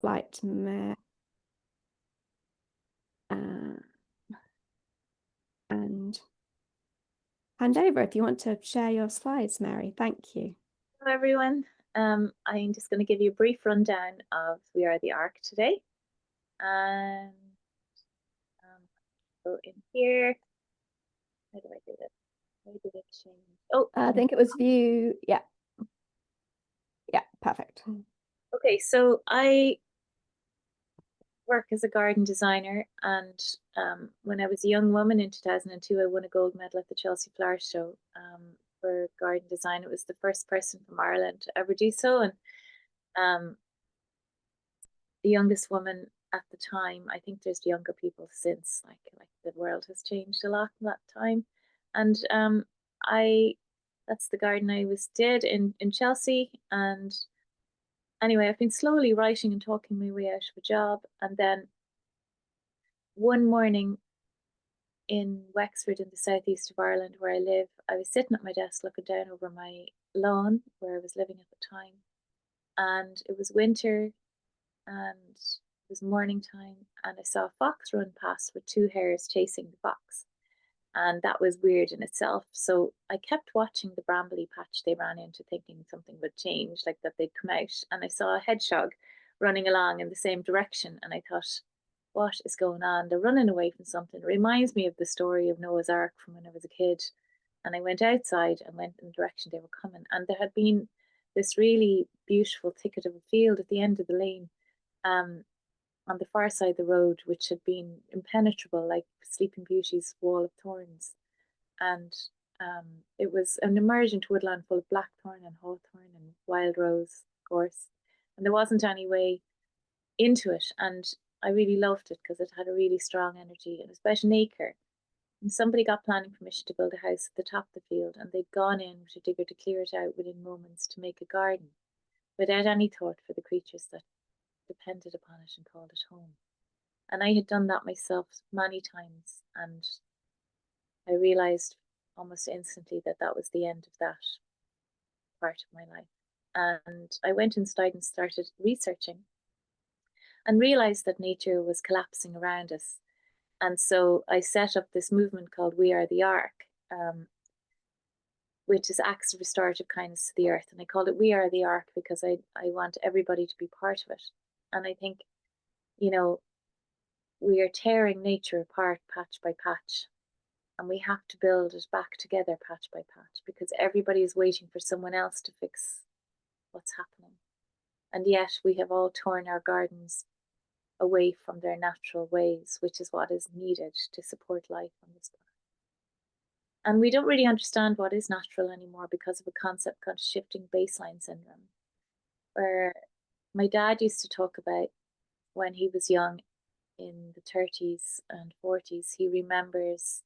flight, Mary. And hand over if you want to share your slides, Mary. Thank you. Hello, everyone. I'm just going to give you a brief rundown of We Are the ARK today. And go in here. How do I do this? How did it change? Oh, I think it was view. Yeah. Yeah, perfect. Okay, so I work as a garden designer, and when I was a young woman in 2002, I won a gold medal at the Chelsea Flower Show for garden design. It was the first person from Ireland to ever do so, and the youngest woman at the time. I think there's younger people since, like the world has changed a lot in that time, and I that's the garden I did in Chelsea. And anyway, I've been slowly writing and talking my way out of a job, and then one morning in Wexford in the southeast of Ireland where I live, I was sitting at my desk looking down over my lawn where I was living at the time, and it was winter and it was morning time, and I saw a fox run past with two hares chasing the fox. And that was weird in itself. So I kept watching the brambly patch they ran into, thinking something would change, like that they'd come out. And I saw a hedgehog running along in the same direction. And I thought, what is going on? They're running away from something. It reminds me of the story of Noah's Ark from when I was a kid. And I went outside and went in the direction they were coming. And there had been this really beautiful thicket of a field at the end of the lane, on the far side of the road, which had been impenetrable, like Sleeping Beauty's wall of thorns. And it was an emergent woodland full of blackthorn and hawthorn and wild rose gorse. And there wasn't any way into it. And I really loved it because it had a really strong energy. It was about an acre. And somebody got planning permission to build a house at the top of the field, and they'd gone in with a digger to clear it out within moments to make a garden without any thought for the creatures that depended upon it and called it home. And I had done that myself many times, and I realized almost instantly that that was the end of that part of my life. And I went inside and started researching and realized that nature was collapsing around us. And so I set up this movement called We Are the ARK, which is Acts of Restorative Kindness to the Earth. And I called it We Are the ARK because I want everybody to be part of it. And I think, you know, we are tearing nature apart patch by patch, and we have to build it back together patch by patch, because everybody is waiting for someone else to fix what's happening. And yet we have all torn our gardens away from their natural ways, which is what is needed to support life on this planet. And we don't really understand what is natural anymore because of a concept called shifting baseline syndrome, where my dad used to talk about when he was young in the 30s and 40s. He remembers,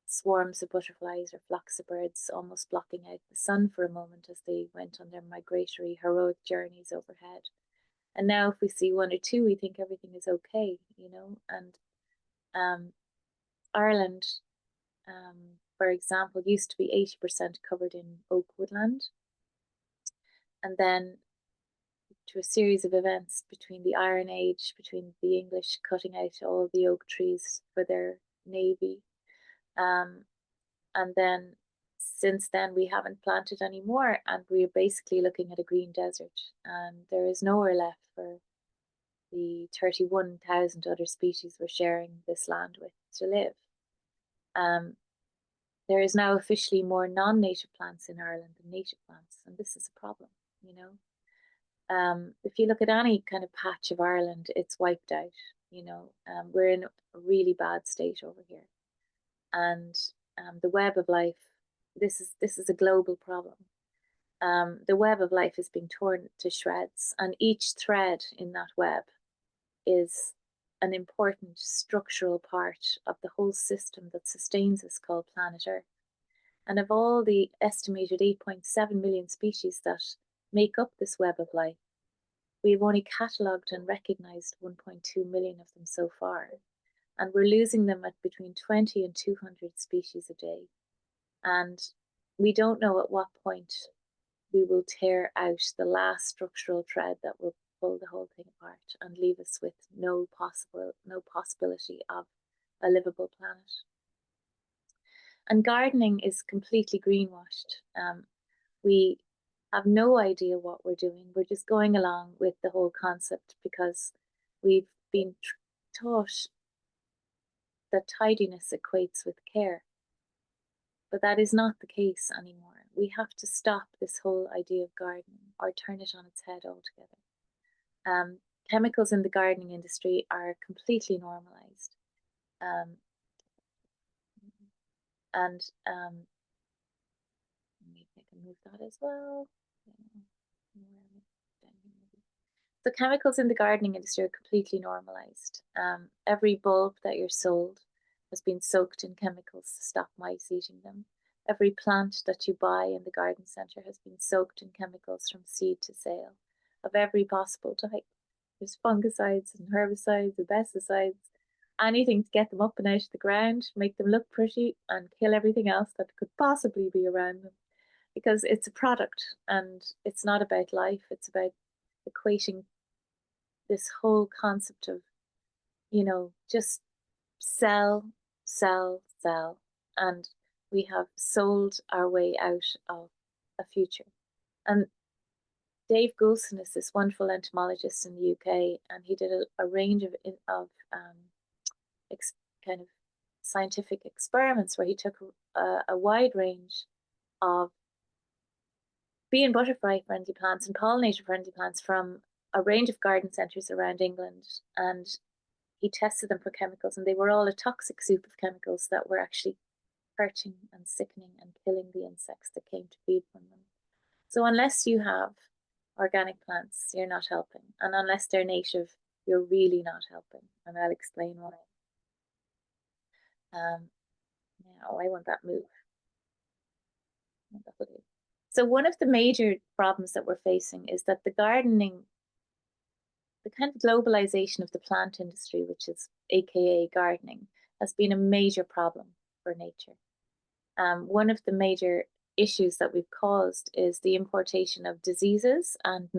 swarms of butterflies or flocks of birds almost blocking out the sun for a moment as they went on their migratory, heroic journeys overhead. And now, if we see one or two, we think everything is okay, And Ireland, for example, used to be 80% covered in oak woodland. And then, through a series of events between the Iron Age, between the English cutting out all the oak trees for their navy, and then since then we haven't planted any more, and we're basically looking at a green desert, and there is nowhere left for the 31,000 other species we're sharing this land with to live. There is now officially more non-native plants in Ireland than native plants, and this is a problem, If you look at any kind of patch of Ireland, it's wiped out, we're in a really bad state over here. And the web of life, this is a global problem. The web of life is being torn to shreds, and each thread in that web is an important structural part of the whole system that sustains us, called planet Earth. And of all the estimated 8.7 million species that make up this web of life, we've only catalogued and recognized 1.2 million of them so far. And we're losing them at between 20 and 200 species a day. And we don't know at what point we will tear out the last structural thread that will pull the whole thing apart and leave us with no possibility of a livable planet. And gardening is completely greenwashed. We have no idea what we're doing. We're just going along with the whole concept because we've been taught that tidiness equates with care. But that is not the case anymore. We have to stop this whole idea of gardening or turn it on its head altogether. Chemicals in the gardening industry are completely normalized. And maybe I can move that as well. So chemicals in the gardening industry are completely normalized. Every bulb that you're sold has been soaked in chemicals to stop mice eating them. Every plant that you buy in the garden centre has been soaked in chemicals from seed to sale of every possible type. There's fungicides and herbicides and pesticides, anything to get them up and out of the ground, make them look pretty, and kill everything else that could possibly be around them. Because it's a product and it's not about life, it's about equating this whole concept of, just sell, sell, sell. And we have sold our way out of a future. And Dave Goulson is this wonderful entomologist in the UK, and he did a range of kind of scientific experiments where he took a wide range of bee and butterfly friendly plants and pollinator friendly plants from a range of garden centres around England, and he tested them for chemicals, and they were all a toxic soup of chemicals that were actually hurting and sickening and killing the insects that came to feed from them. So unless you have organic plants, you're not helping, and unless they're native, you're really not helping, and I'll explain why. Now I want that move. So one of the major problems that we're facing is that the kind of globalization of the plant industry, which is AKA gardening, has been a major problem for nature. One of the major issues that we've caused is the importation of diseases and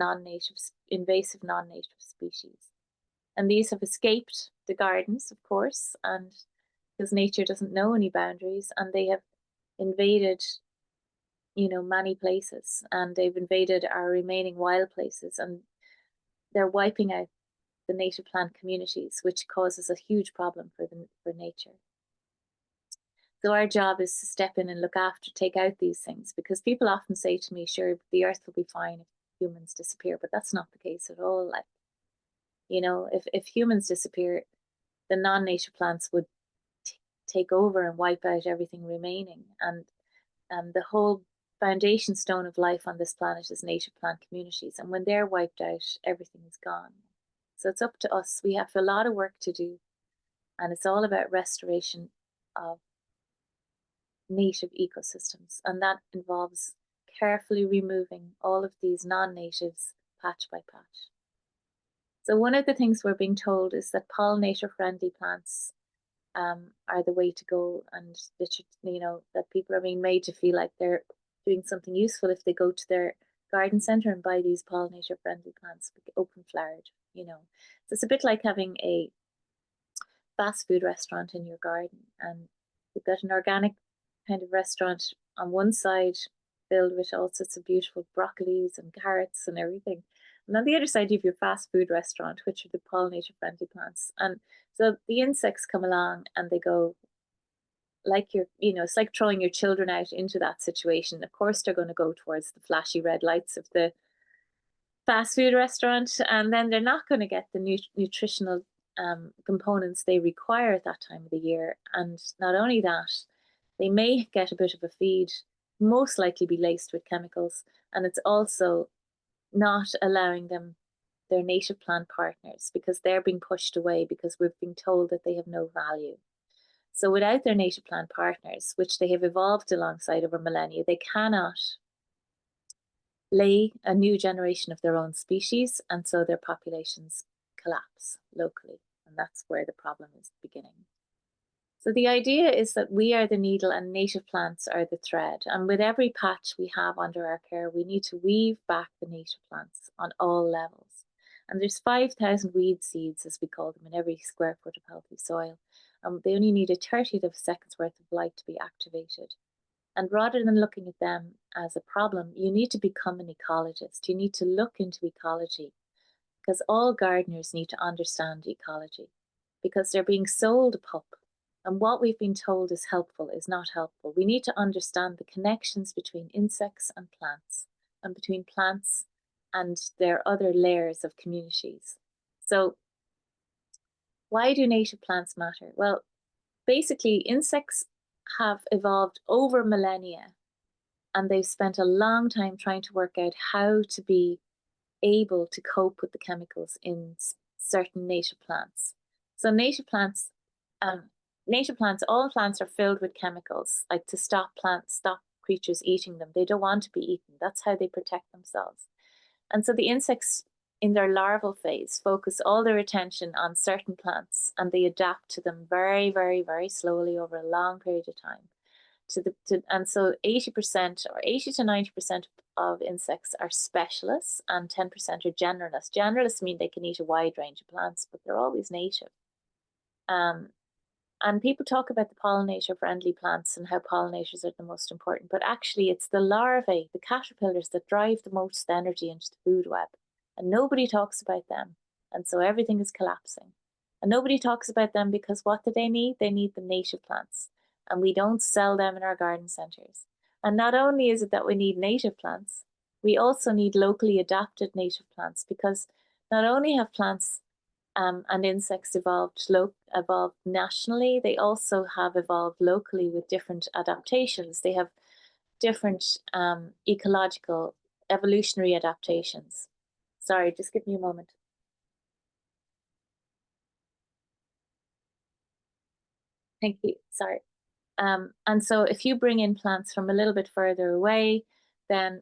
invasive non-native species. And these have escaped the gardens, of course, and because nature doesn't know any boundaries, and they have invaded many places, and they've invaded our remaining wild places, and they're wiping out the native plant communities, which causes a huge problem for nature. So our job is to step in and look after, take out these things, because people often say to me, sure, the earth will be fine if humans disappear, but that's not the case at all. Like, if humans disappear, the non-native plants would take over and wipe out everything remaining. And the whole foundation stone of life on this planet is native plant communities. And when they're wiped out, everything is gone. So it's up to us. We have a lot of work to do. And it's all about restoration of native ecosystems. And that involves carefully removing all of these non-natives patch by patch. So one of the things we're being told is that pollinator-friendly plants are the way to go, and that people are being made to feel like they're doing something useful if they go to their garden centre and buy these pollinator-friendly plants, open flowered. So it's a bit like having a fast food restaurant in your garden, and you've got an organic kind of restaurant on one side filled with all sorts of beautiful broccolis and carrots and everything. And on the other side, you have your fast food restaurant, which are the pollinator-friendly plants. And so the insects come along and they go, like it's like throwing your children out into that situation. Of course, they're going to go towards the flashy red lights of the fast food restaurant, and then they're not going to get the nutritional components they require at that time of the year. And not only that, they may get a bit of a feed, most likely be laced with chemicals, and it's also not allowing them their native plant partners, because they're being pushed away because we've been told that they have no value. So without their native plant partners, which they have evolved alongside over millennia, they cannot lay a new generation of their own species, and so their populations collapse locally. And that's where the problem is beginning. So the idea is that we are the needle and native plants are the thread. And with every patch we have under our care, we need to weave back the native plants on all levels. And there's 5,000 weed seeds, as we call them, in every square foot of healthy soil. They only need a 30th of a second's worth of light to be activated. And rather than looking at them as a problem, you need to become an ecologist. You need to look into ecology, because all gardeners need to understand ecology, because they're being sold a pup. And what we've been told is helpful is not helpful. We need to understand the connections between insects and plants, and between plants and their other layers of communities. So, why do native plants matter? Well, basically, insects have evolved over millennia, and they've spent a long time trying to work out how to be able to cope with the chemicals in certain native plants. So um, native plants, all plants are filled with chemicals, like to stop creatures eating them. They don't want to be eaten. That's how they protect themselves. And so the insects in their larval phase focus all their attention on certain plants, and they adapt to them very, very, very slowly over a long period of time. And so 80% or 80 to 90% of insects are specialists, and 10% are generalists. Generalists mean they can eat a wide range of plants, but they're always native. And people talk about the pollinator-friendly plants and how pollinators are the most important, but actually it's the larvae, the caterpillars, that drive the most energy into the food web. And nobody talks about them. And so everything is collapsing. And nobody talks about them because what do they need? They need the native plants. And we don't sell them in our garden centres. And not only is it that we need native plants, we also need locally adapted native plants, because not only have plants and insects evolved nationally, they also have evolved locally with different adaptations. They have different ecological evolutionary adaptations. Sorry, just give me a moment. Thank you. Sorry. And so if you bring in plants from a little bit further away, then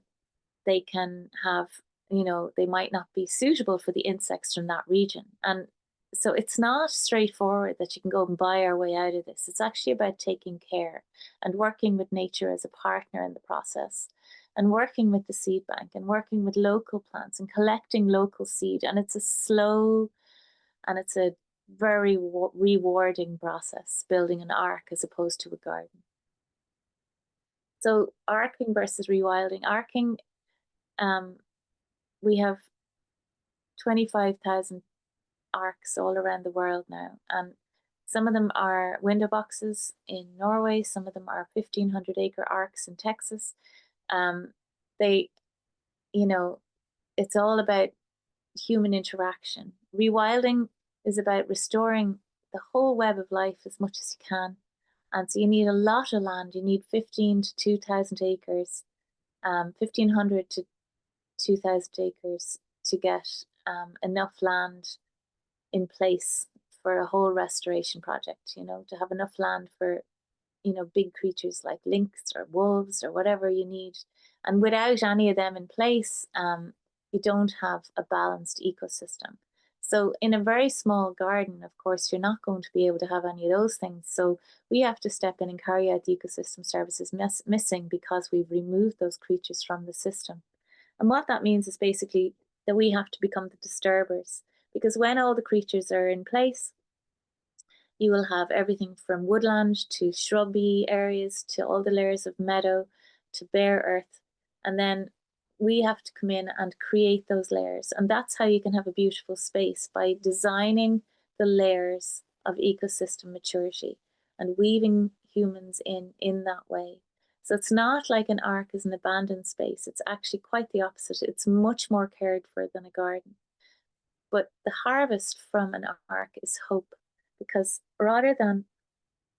they can have, they might not be suitable for the insects from that region. And so it's not straightforward that you can go and buy our way out of this. It's actually about taking care and working with nature as a partner in the process, and working with the seed bank and working with local plants and collecting local seed. And it's a slow and it's a very rewarding process, building an ARK as opposed to a garden. So arking versus rewilding. Arking, we have 25,000 ARKs all around the world now, and some of them are window boxes in Norway, some of them are 1,500-acre ARKs in Texas. They, it's all about human interaction. Rewilding is about restoring the whole web of life as much as you can. And so you need a lot of land. You need 15 to 2,000 acres, 1,500 to 2,000 acres to get enough land in place for a whole restoration project, to have enough land for, big creatures like lynx or wolves or whatever you need. And without any of them in place, you don't have a balanced ecosystem. So in a very small garden, of course, you're not going to be able to have any of those things. So we have to step in and carry out the ecosystem services missing, because we've removed those creatures from the system. And what that means is basically that we have to become the disturbers, because when all the creatures are in place, you will have everything from woodland to shrubby areas to all the layers of meadow to bare earth. And then we have to come in and create those layers. And that's how you can have a beautiful space, by designing the layers of ecosystem maturity and weaving humans in that way. So it's not like an ARK is an abandoned space. It's actually quite the opposite. It's much more cared for than a garden. But the harvest from an ARK is hope, because rather than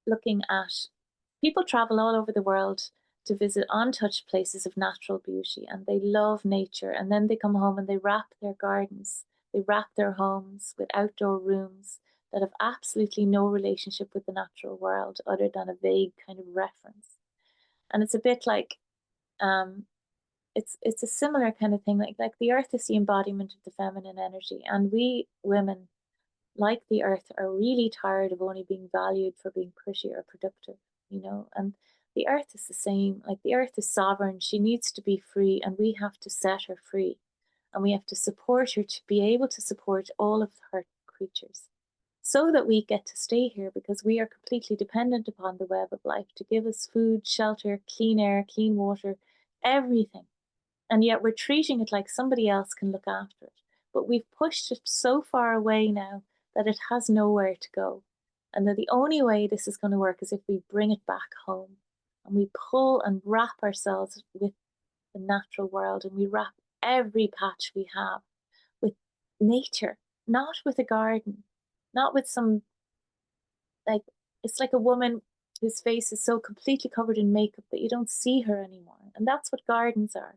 looking at, people travel all over the world to visit untouched places of natural beauty, and they love nature, and then they come home and they wrap their gardens, they wrap their homes with outdoor rooms that have absolutely no relationship with the natural world other than a vague kind of reference. And it's a bit like, it's a similar kind of thing, like the earth is the embodiment of the feminine energy, and we women, like the earth, are really tired of only being valued for being pretty or productive, and the earth is the same. Like, the earth is sovereign, she needs to be free, and we have to set her free. and we have to support her to be able to support all of her creatures so that we get to stay here, because we are completely dependent upon the web of life to give us food, shelter, clean air, clean water, everything. And yet we're treating it like somebody else can look after it. But we've pushed it so far away now that it has nowhere to go. And that the only way this is going to work is if we bring it back home and we pull and wrap ourselves with the natural world, and we wrap every patch we have with nature, not with a garden, not with some, like, it's like a woman whose face is so completely covered in makeup that you don't see her anymore. And that's what gardens are,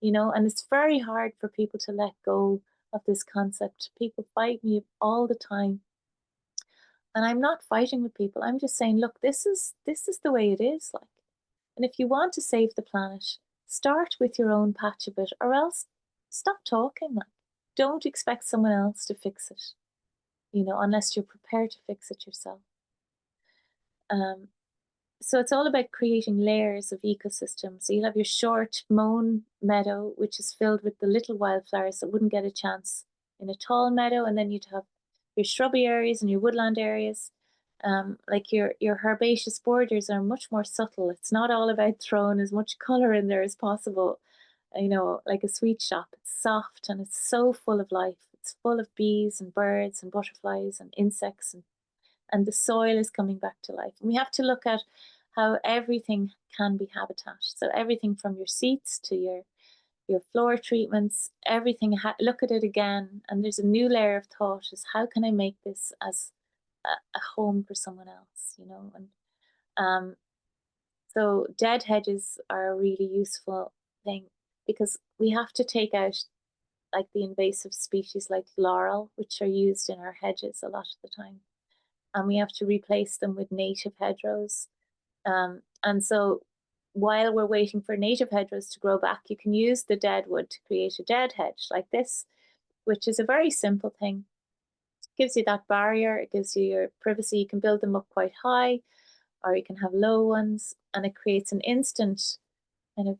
and it's very hard for people to let go of this concept. People fight me all the time. And I'm not fighting with people. I'm just saying, look, this is the way it is, like. And if you want to save the planet, start with your own patch of it, or else stop talking, like. Don't expect someone else to fix it, unless you're prepared to fix it yourself. Um, so it's all about creating layers of ecosystems. So you'll have your short mown meadow, which is filled with the little wildflowers that wouldn't get a chance in a tall meadow, and then you'd have your shrubby areas and your woodland areas. Like your herbaceous borders are much more subtle. It's not all about throwing as much color in there as possible. Like a sweet shop. It's soft and it's so full of life. It's full of bees and birds and butterflies and insects, and the soil is coming back to life. And we have to look at how everything can be habitat. So everything from your seats to your floor treatments, everything. Look at it again, and there's a new layer of thought: is how can I make this as a home for someone else? And um, so dead hedges are a really useful thing, because we have to take out like the invasive species like laurel, which are used in our hedges a lot of the time, and we have to replace them with native hedgerows. And so while we're waiting for native hedgerows to grow back, you can use the dead wood to create a dead hedge like this, which is a very simple thing. It gives you that barrier, it gives you your privacy. You can build them up quite high, or you can have low ones, and it creates an instant kind of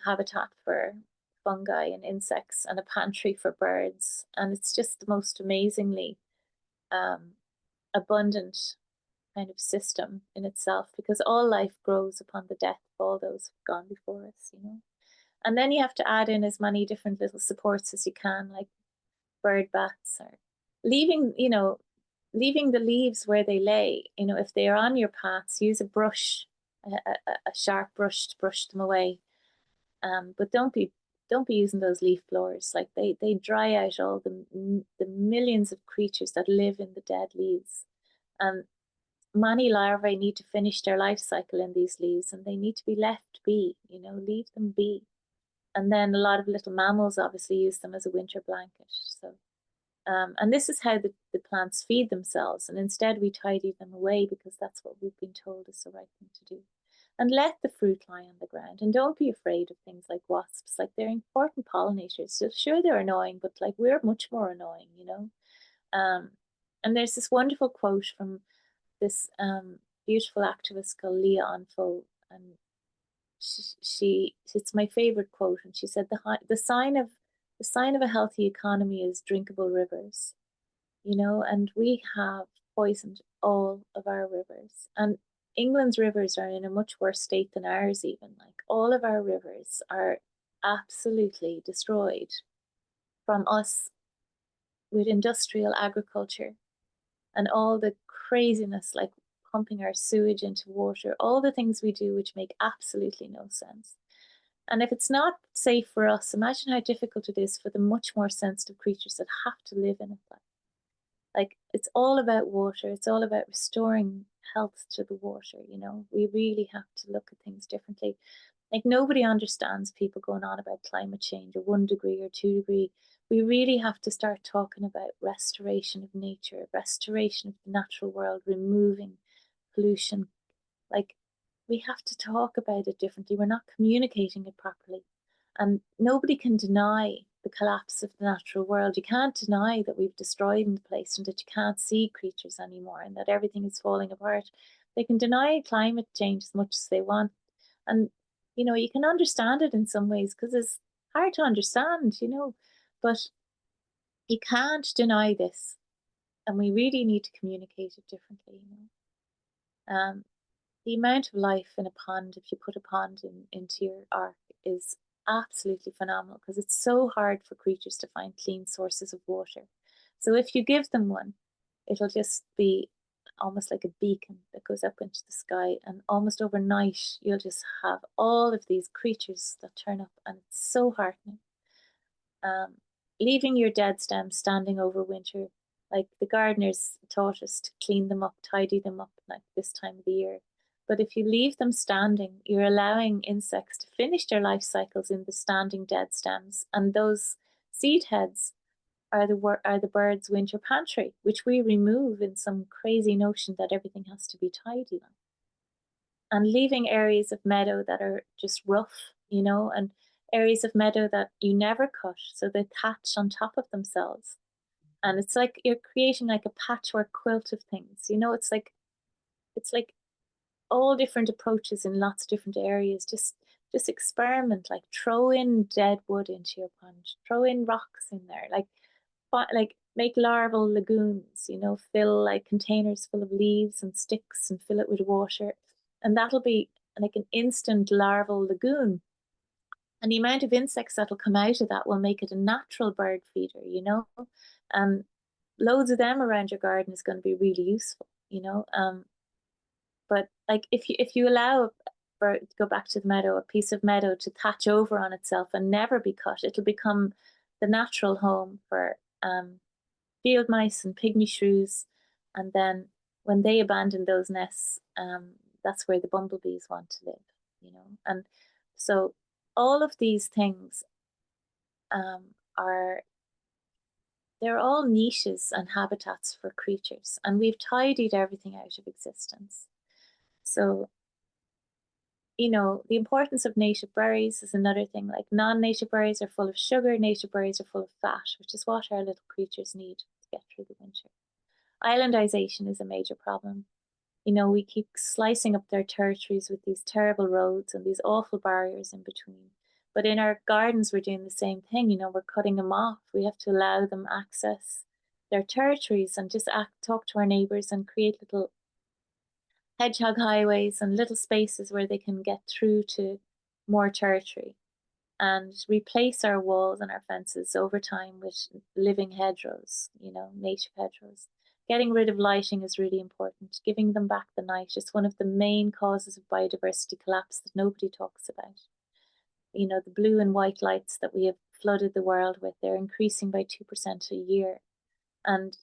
habitat for fungi and insects, and a pantry for birds. And it's just the most amazingly um, abundant kind of system in itself, because all life grows upon the death of all those who've gone before us. And then you have to add in as many different little supports as you can, like bird baths, or leaving, leaving the leaves where they lay. If they are on your paths, use a brush, a sharp brush to brush them away. But don't be using those leaf blowers. Like they dry out all the millions of creatures that live in the dead leaves. And many larvae need to finish their life cycle in these leaves, and they need to be left be, leave them be. And then a lot of little mammals obviously use them as a winter blanket. So, and this is how the plants feed themselves. And instead we tidy them away, because that's what we've been told is the right thing to do. And let the fruit lie on the ground, and don't be afraid of things like wasps. Like, they're important pollinators. So sure, they're annoying, but like, we're much more annoying. Um, and there's this wonderful quote from this beautiful activist called Leah Onfo, and it's my favorite quote. And she said, the sign of a healthy economy is drinkable rivers. And we have poisoned all of our rivers, and England's rivers are in a much worse state than ours. Even, like, all of our rivers are absolutely destroyed from us with industrial agriculture and all the craziness, like pumping our sewage into water, all the things we do which make absolutely no sense. And if it's not safe for us, imagine how difficult it is for the much more sensitive creatures that have to live in it. Like, it's all about water. It's all about restoring health to the water. We really have to look at things differently. Like, nobody understands people going on about climate change, or 1 degree or 2 degree. We really have to start talking about restoration of nature, restoration of the natural world, removing pollution. Like, we have to talk about it differently. We're not communicating it properly. And nobody can deny the collapse of the natural world. You can't deny that we've destroyed the place, and that you can't see creatures anymore, and that everything is falling apart. They can deny climate change as much as they want. And, you can understand it in some ways, because it's hard to understand, But you can't deny this, and we really need to communicate it differently, you know. The amount of life in a pond, if you put a pond into your ark, is absolutely phenomenal because it's so hard for creatures to find clean sources of water. So if you give them one, it'll just be almost like a beacon that goes up into the sky, and almost overnight you'll just have all of these creatures that turn up, and it's so heartening. um, Leaving your dead stems standing over winter, like the gardeners taught us to clean them up, tidy them up like this time of the year. But if you leave them standing, you're allowing insects to finish their life cycles in the standing dead stems, and those seed heads are the bird's winter pantry, which we remove in some crazy notion that everything has to be tidy. And leaving areas of meadow that are just rough, you know, and areas of meadow that you never cut, so they thatch on top of themselves. And it's like you're creating like a patchwork quilt of things, you know. It's like all different approaches in lots of different areas. Just experiment, like throw in dead wood into your pond, throw in rocks in there, like make larval lagoons, you know, fill like containers full of leaves and sticks and fill it with water, and that'll be like an instant larval lagoon. And the amount of insects that'll come out of that will make it a natural bird feeder, you know. um Loads of them around your garden is going to be really useful, you know. But like if you allow a bird to go back to the meadow, a piece of meadow to thatch over on itself and never be cut, it'll become the natural home for field mice and pygmy shrews. And then when they abandon those nests, that's where the bumblebees want to live, you know. And so all of these things are they're all niches and habitats for creatures, and we've tidied everything out of existence. So, you know, the importance of native berries is another thing. Like non-native berries are full of sugar, native berries are full of fat, which is what our little creatures need to get through the winter. Islandization is a major problem. You know, we keep slicing up their territories with these terrible roads and these awful barriers in between. But in our gardens, we're doing the same thing. You know, we're cutting them off. We have to allow them access their territories and just talk to our neighbours and create little hedgehog highways and little spaces where they can get through to more territory, and replace our walls and our fences over time with living hedgerows, you know, native hedgerows. Getting rid of lighting is really important. Giving them back the night is one of the main causes of biodiversity collapse that nobody talks about. You know, the blue and white lights that we have flooded the world with, they're increasing by 2% a year. And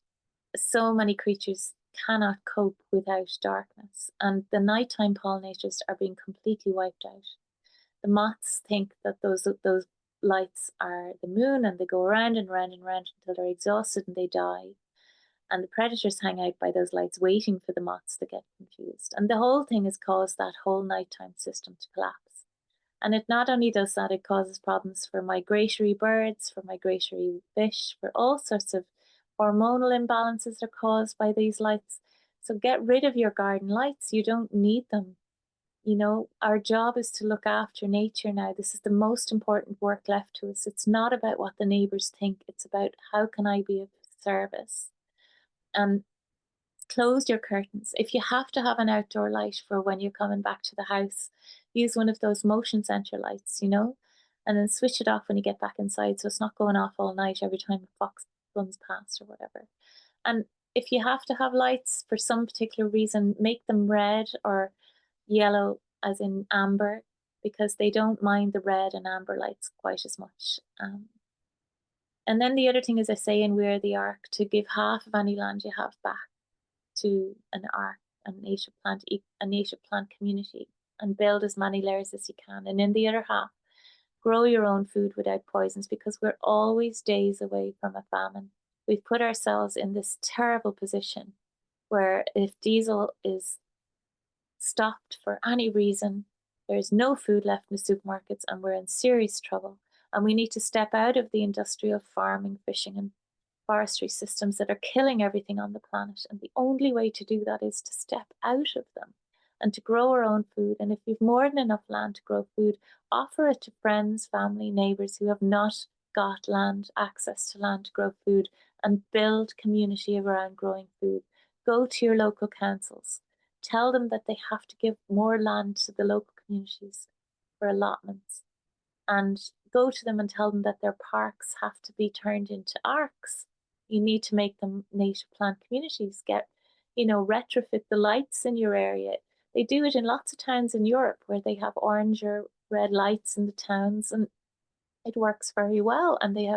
so many creatures cannot cope without darkness. And the nighttime pollinators are being completely wiped out. The moths think that those lights are the moon, and they go around and around and around until they're exhausted and they die. And the predators hang out by those lights waiting for the moths to get confused. And the whole thing has caused that whole nighttime system to collapse. And it not only does that, it causes problems for migratory birds, for migratory fish, for all sorts of hormonal imbalances that are caused by these lights. So get rid of your garden lights. You don't need them. You know, our job is to look after nature now. This is the most important work left to us. It's not about what the neighbours think, it's about how can I be of service. And close your curtains. If you have to have an outdoor light for when you're coming back to the house, use one of those motion sensor lights, you know, and then switch it off when you get back inside so it's not going off all night every time a fox runs past or whatever. And if you have to have lights for some particular reason, make them red or yellow, as in amber, because they don't mind the red and amber lights quite as much. And then the other thing is, I say in We're the Ark, to give half of any land you have back to an ark, a native plant community, and build as many layers as you can. And in the other half, grow your own food without poisons, because we're always days away from a famine. We've put ourselves in this terrible position where if diesel is stopped for any reason, there's no food left in the supermarkets and we're in serious trouble. And we need to step out of the industrial farming, fishing, and forestry systems that are killing everything on the planet. And the only way to do that is to step out of them and to grow our own food. And if you've more than enough land to grow food, offer it to friends, family, neighbours who have not got land, access to land to grow food, and build community around growing food. Go to your local councils. Tell them that they have to give more land to the local communities for allotments. And go to them and tell them that their parks have to be turned into ARKs. You need to make them native plant communities. Retrofit the lights in your area. They do it in lots of towns in Europe where they have orange or red lights in the towns, and it works very well, and they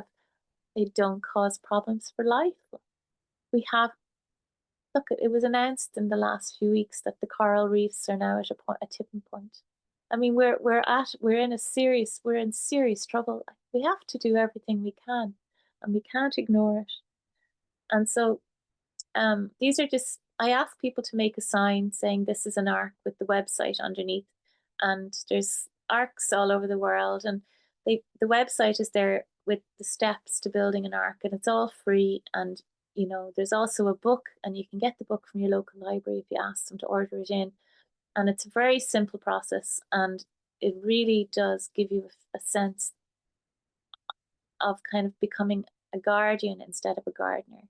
don't cause problems for life. We have Look, it was announced in the last few weeks that the coral reefs are now at a tipping point. I mean, we're in serious trouble. We have to do everything we can, and we can't ignore it. And so, these are just, I ask people to make a sign saying this is an ARK with the website underneath, and there's ARKs all over the world, and the website is there with the steps to building an ARK, and it's all free. And there's also a book, and you can get the book from your local library if you ask them to order it in. And it's a very simple process, and it really does give you a sense of kind of becoming a guardian instead of a gardener.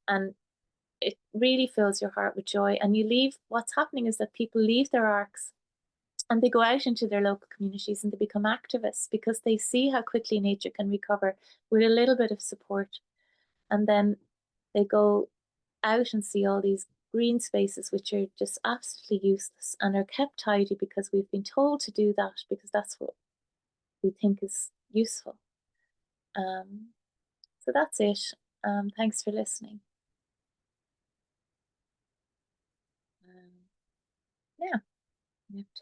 And it really fills your heart with joy. And what's happening is that people leave their ARKs and they go out into their local communities and they become activists because they see how quickly nature can recover with a little bit of support. And then they go out and see all these green spaces which are just absolutely useless and are kept tidy because we've been told to do that because that's what we think is useful. So that's it. Thanks for listening. Yeah, we have to